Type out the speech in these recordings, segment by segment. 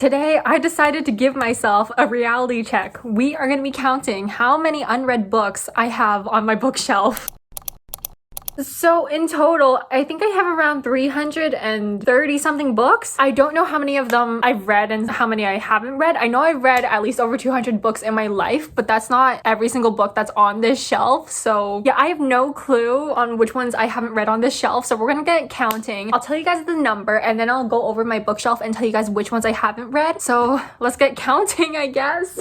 Today, I decided to give myself a reality check. We are going to be counting how many unread books I have on my bookshelf. So in total, I think I have around 330 something books. I don't know how many of them I've read and how many I haven't read. I know I've read at least over 200 books in my life, but that's not every single book that's on this shelf. So yeah, I have no clue on which ones I haven't read on this shelf. So we're gonna get counting. I'll tell you guys the number and then I'll go over my bookshelf and tell you guys which ones I haven't read. So let's get counting, I guess.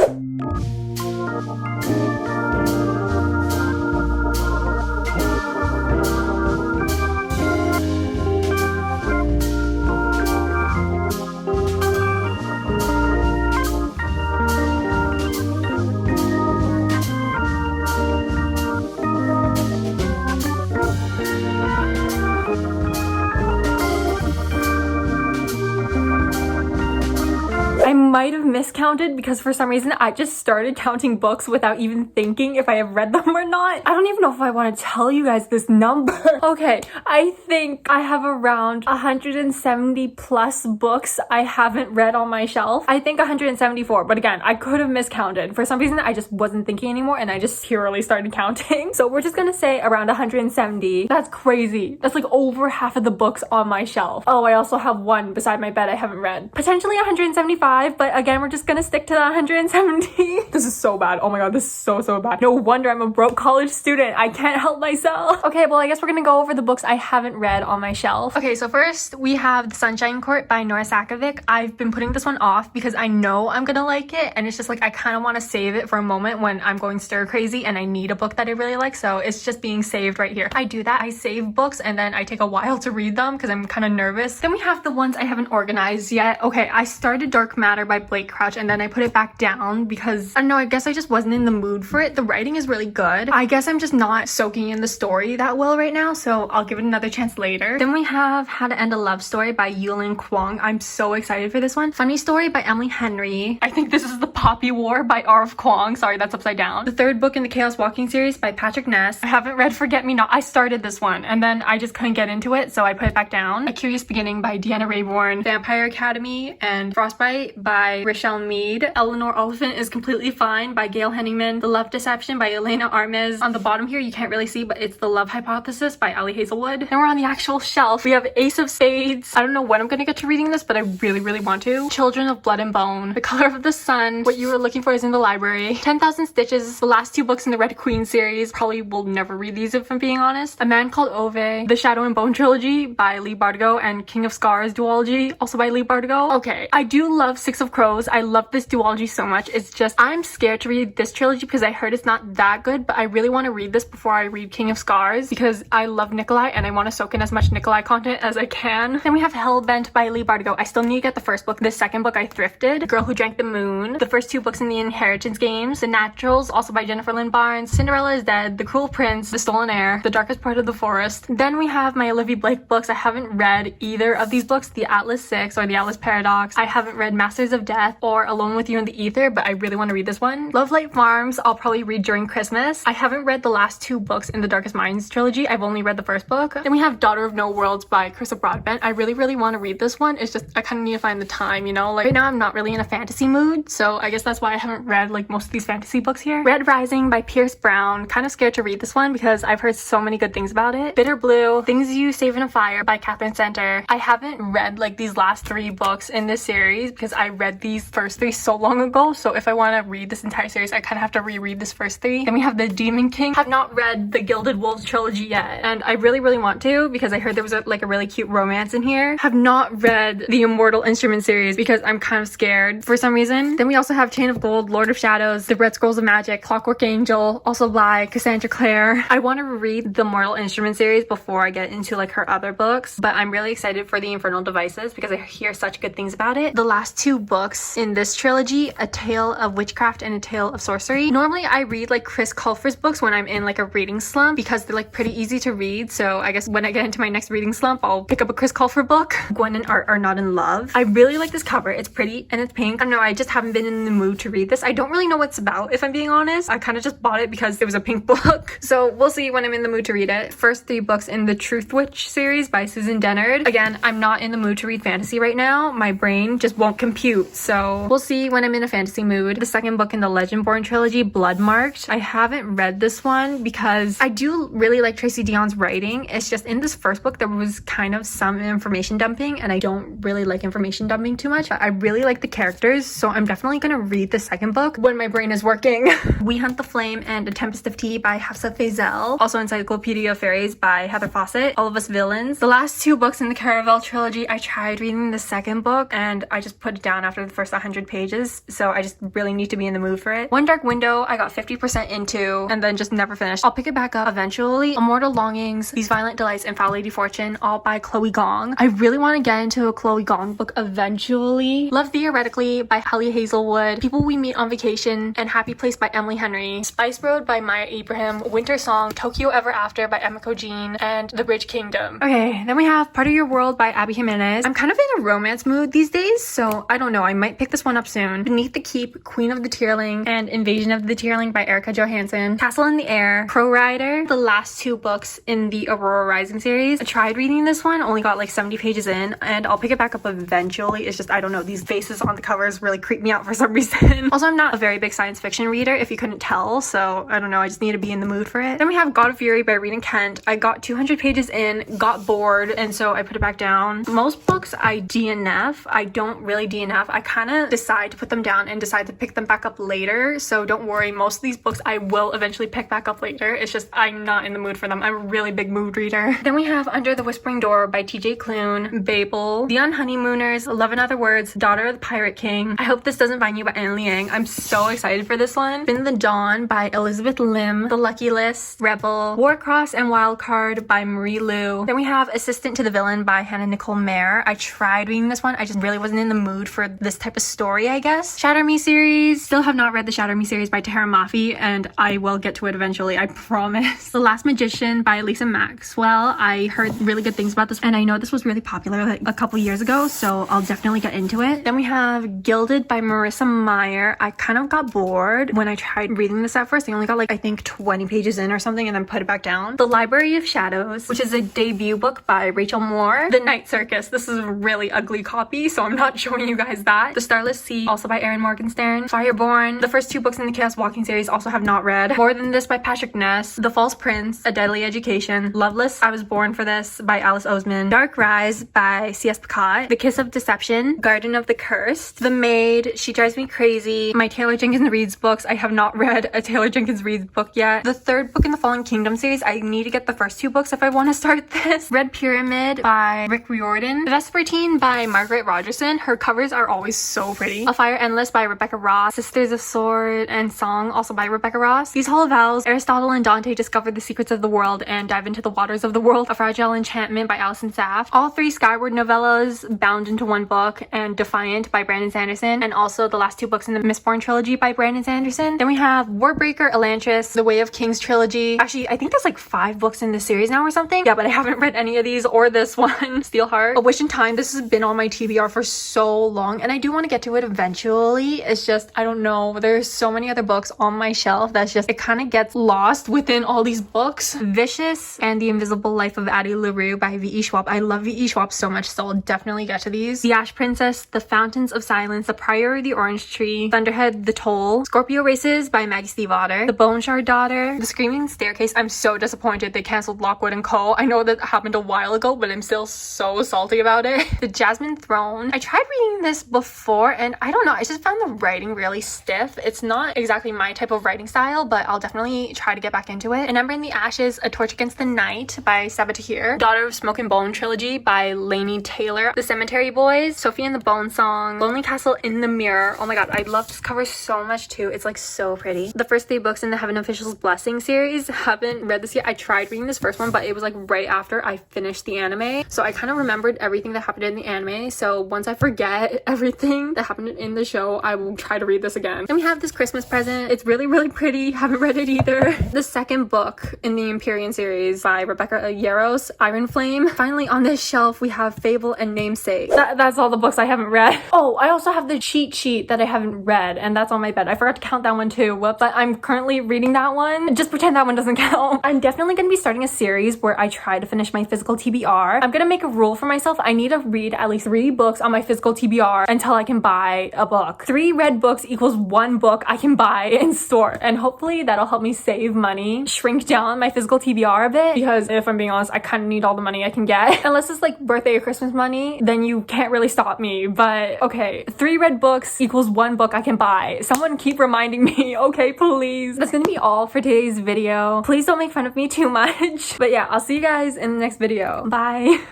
I might have miscounted because for some reason I just started counting books without even thinking if I have read them or not. I don't even know if I want to tell you guys this number. Okay, I think I have around 170 plus books I haven't read on my shelf. I think 174, but again, I could have miscounted. For some reason, I just wasn't thinking anymore and I just purely started counting. So we're just gonna say around 170. That's crazy. That's like over half of the books on my shelf. Oh, I also have one beside my bed I haven't read. Potentially 175, but again, we're just gonna stick to the 170. This is so bad. Oh my god, this is so bad. No wonder I'm a broke college student. I can't help myself. Okay, well, I guess we're gonna go over the books I haven't read on my shelf. Okay, so first we have The Sunshine Court by Nora Sakavic. I've been putting this one off because I know I'm gonna like it, and it's just like I kind of want to save it for a moment when I'm going stir crazy and I need a book that I really like, so it's just being saved right here. I do that. I save books and then I take a while to read them because I'm kind of nervous. Then we have the ones I haven't organized yet. Okay, I started Dark Matter by Blake Crouch and then I put it back down because I don't know, I guess I just wasn't in the mood for it. The writing is really good. I guess I'm just not soaking in the story that well right now, so I'll give it another chance later. Then we have How to End a Love Story by Yulin Kwong. I'm so excited for this one. Funny Story by Emily Henry. I think this is The Poppy War by R.F. Kwong. Sorry, that's upside down. The third book in the Chaos Walking series by Patrick Ness. I haven't read Forget Me Not. I started this one and then I just couldn't get into it, so I put it back down. A Curious Beginning by Deanna Raybourn. Vampire Academy and Frostbite by Rochelle Mead. Eleanor Oliphant is Completely Fine by Gail Henningman. The Love Deception by Elena Armez. On the bottom here, you can't really see, but it's The Love Hypothesis by Ali Hazelwood. Then we're on the actual shelf. We have Ace of Spades. I don't know when I'm gonna get to reading this, but I really want to. Children of Blood and Bone. The Color of the Sun. What You Were Looking For Is in the Library. 10,000 Stitches. The last two books in the Red Queen series. Probably will never read these if I'm being honest. A Man Called Ove. The Shadow and Bone trilogy by Lee Bardugo and King of Scars duology also by Lee Bardugo. Okay, I do love Six of Crows. I love this duology so much. It's just I'm scared to read this trilogy because I heard it's not that good, but I really want to read this before I read King of Scars because I love Nikolai and I want to soak in as much Nikolai content as I can. Then we have Hellbent by Lee Bardugo. I still need to get the first book. The second book I thrifted. The Girl Who Drank the Moon. The first two books in the Inheritance games. The Naturals, also by Jennifer Lynn Barnes. Cinderella is Dead. The Cruel Prince. The Stolen Heir. The Darkest Part of the Forest. Then we have my Olivia Blake books. I haven't read either of these books. The Atlas 6 or the Atlas Paradox. I haven't read Masters of Death or Alone with You in the Ether, but I really want to read this one. Love Light Farms, I'll probably read during Christmas. I haven't read the last two books in the Darkest Minds trilogy. I've only read the first book. Then we have Daughter of No Worlds by Carissa Broadbent. I really want to read this one. It's just I kind of need to find the time, you know? Like right now I'm not really in a fantasy mood, so I guess that's why I haven't read like most of these fantasy books here. Red Rising by Pierce Brown. Kind of scared to read this one because I've heard so many good things about it. Bitter Blue. Things You Save in a Fire by Catherine Center. I haven't read like these last three books in this series because I read these first three so long ago, so if I want to read this entire series I kind of have to reread this first three. Then we have The Demon King. Have not read the Gilded Wolves trilogy yet and I really want to because I heard there was a really cute romance in here. Have not read the Immortal Instrument series because I'm kind of scared for some reason. Then we also have Chain of Gold, Lord of Shadows, The Red Scrolls of Magic, Clockwork Angel, also by Cassandra Clare. I want to read the Mortal Instrument series before I get into like her other books, but I'm really excited for the Infernal Devices because I hear such good things about it. The last two books in this trilogy, A Tale of Witchcraft and A Tale of Sorcery. Normally I read like Chris Colfer's books when I'm in like a reading slump because they're like pretty easy to read, so I guess when I get into my next reading slump I'll pick up a Chris Colfer book. Gwen and Art Are Not in Love. I really like this cover. It's pretty and it's pink. I don't know, I just haven't been in the mood to read this. I don't really know what it's about if I'm being honest. I kind of just bought it because it was a pink book. So we'll see when I'm in the mood to read it. First three books in the Truth Witch series by Susan Dennard. Again, I'm not in the mood to read fantasy right now. My brain just won't compete cute. So we'll see when I'm in a fantasy mood. The second book in the Legendborn trilogy, Bloodmarked. I haven't read this one because I do really like Tracy Deon's writing. It's just in this first book there was kind of some information dumping, and I don't really like information dumping too much. I really like the characters, so I'm definitely gonna read the second book when my brain is working. We Hunt the Flame and A Tempest of Tea by Hafsa Faisal. Also Encyclopedia of Fairies by Heather Fawcett. All of Us Villains. The last two books in the Caravel trilogy, I tried reading the second book and I just put it down after the first 100 pages, so I just really need to be in the mood for it. One Dark Window, I got 50% into and then just never finished. I'll pick it back up eventually. Immortal Longings, These Violent Delights, and Foul Lady Fortune, all by Chloe Gong. I really want to get into a Chloe Gong book eventually. Love Theoretically by Holly Hazelwood. People We Meet on Vacation and Happy Place by Emily Henry. Spice Road by Maya Abraham. Winter Song, Tokyo Ever After by Emiko Jean, and The Bridge Kingdom. Okay, then we have Part of Your World by Abby Jimenez. I'm kind of in a romance mood these days, so I don't know, I might pick this one up soon. Beneath the Keep, Queen of the Tearling, and Invasion of the Tearling by Erica Johansson. Castle in the Air, Pro Rider, the last two books in the Aurora Rising series. I tried reading this one, only got like 70 pages in, and I'll pick it back up eventually. It's just, I don't know, these faces on the covers really creep me out for some reason. Also, I'm not a very big science fiction reader, if you couldn't tell, so I don't know, I just need to be in the mood for it. Then we have God of Fury by Rita Kent. I got 200 pages in, got bored, and so I put it back down. Most books I DNF. I don't really DNF. I kind of decide to put them down and decide to pick them back up later, so don't worry, most of these books I will eventually pick back up later. It's just I'm not in the mood for them. I'm a really big mood reader. Then we have Under the Whispering Door by TJ Klune, Babel, The Unhoneymooners, Love in Other Words, Daughter of the Pirate King, I Hope This Doesn't Find You by Anne Liang. I'm so excited for this one. Spin the Dawn by Elizabeth Lim, The Lucky List, Rebel, Warcross and Wildcard by Marie Lu. Then we have Assistant to the Villain by Hannah Nicole Mayer. I tried reading this one. I just really wasn't in the mood for this type of story, I guess. Shatter Me series. Still have not read the Shatter Me series by Tahara Mafi, and I will get to it eventually, I promise. The Last Magician by Lisa Maxwell. I heard really good things about this, and I know this was really popular like a couple years ago, so I'll definitely get into it. Then we have Gilded by Marissa Meyer. I kind of got bored when I tried reading this at first. I only got like, I think 20 pages in or something, and then put it back down. The Library of Shadows, which is a debut book by Rachel Moore. The Night Circus. This is a really ugly copy, so I'm not showing you guys that. The Starless Sea, also by Erin Morgenstern. Fireborn. The first two books in the Chaos Walking series also have not read. More Than This by Patrick Ness. The False Prince, A Deadly Education. Loveless, I Was Born for This by Alice Oseman. Dark Rise by C.S. Picot. The Kiss of Deception. Garden of the Cursed. The Maid, She Drives Me Crazy. My Taylor Jenkins Reid's books. I have not read a Taylor Jenkins Reid's book yet. The third book in the Fallen Kingdom series. I need to get the first two books if I want to start this. Red Pyramid by Rick Riordan. Vespertine by Margaret Rogerson. Her covers are always so pretty. A Fire Endless by Rebecca Ross. Sisters of Sword and Song, also by Rebecca Ross. These Hollow Vows. Aristotle and Dante discover the secrets of the world and dive into the waters of the world. A Fragile Enchantment by Alison Saff. All three Skyward novellas bound into one book, and Defiant by Brandon Sanderson, and also the last two books in the Mistborn trilogy by Brandon Sanderson. Then we have Warbreaker, Elantris, The Way of Kings trilogy. Actually, I think there's like 5 books in this series now or something. Yeah, but I haven't read any of these or this one. Steelheart. A Wish in Time. This has been on my TBR for so long, and I do want to get to it eventually. It's just, I don't know, there's so many other books on my shelf that's just, it kind of gets lost within all these books. Vicious and The Invisible Life of Addie LaRue by V.E. Schwab. I love V.E. Schwab so much, so I'll definitely get to these. The Ash Princess, The Fountains of Silence, The Prior of the Orange Tree, Thunderhead, The Toll, Scorpio Races by Maggie Stiefvater, The Bone Shard Daughter, The Screaming Staircase. I'm so disappointed they canceled Lockwood & Co. I know that happened a while ago, but I'm still so salty about it. The Jasmine Throne. I tried reading this before, and I don't know, I just found the writing really stiff. It's not exactly my type of writing style, but I'll definitely try to get back into it. An Ember in the Ashes, A Torch Against the Night by Sabaa Tahir. Daughter of Smoke and Bone trilogy by Laini Taylor. The Cemetery Boys, Sophie and the Bone Song, Lonely Castle in the Mirror. Oh my god, I love this cover so much too. It's like so pretty. The first 3 books in the Heaven Official's Blessing series. Haven't read this yet. I tried reading this first one, but it was like right after I finished the anime, so I kind of remembered everything that happened in the anime. So once I forget everything that happened in the show, I will try to read this again. Then we have This Christmas Present. It's really, really pretty. Haven't read it either. The second book in the Empyrean series by Rebecca Yarros, Iron Flame. Finally on this shelf we have Fable and Namesake. That's all the books I haven't read. Oh, I also have the cheat sheet that I haven't read, and that's on my bed. I forgot to count that one too. Whoops. But I'm currently reading that one. Just pretend that one doesn't count. I'm definitely going to be starting a series where I try to finish my physical TBR. I'm going to make a rule for myself. I need to read at least 3 books on my physical TBR TBR until I can buy a book. 3 read books equals 1 book I can buy in store. And hopefully that'll help me save money, shrink down my physical TBR a bit, because if I'm being honest, I kind of need all the money I can get. Unless it's like birthday or Christmas money, then you can't really stop me. But okay, 3 read books equals 1 book I can buy. Someone keep reminding me, okay, please. That's gonna be all for today's video. Please don't make fun of me too much. But yeah, I'll see you guys in the next video. Bye.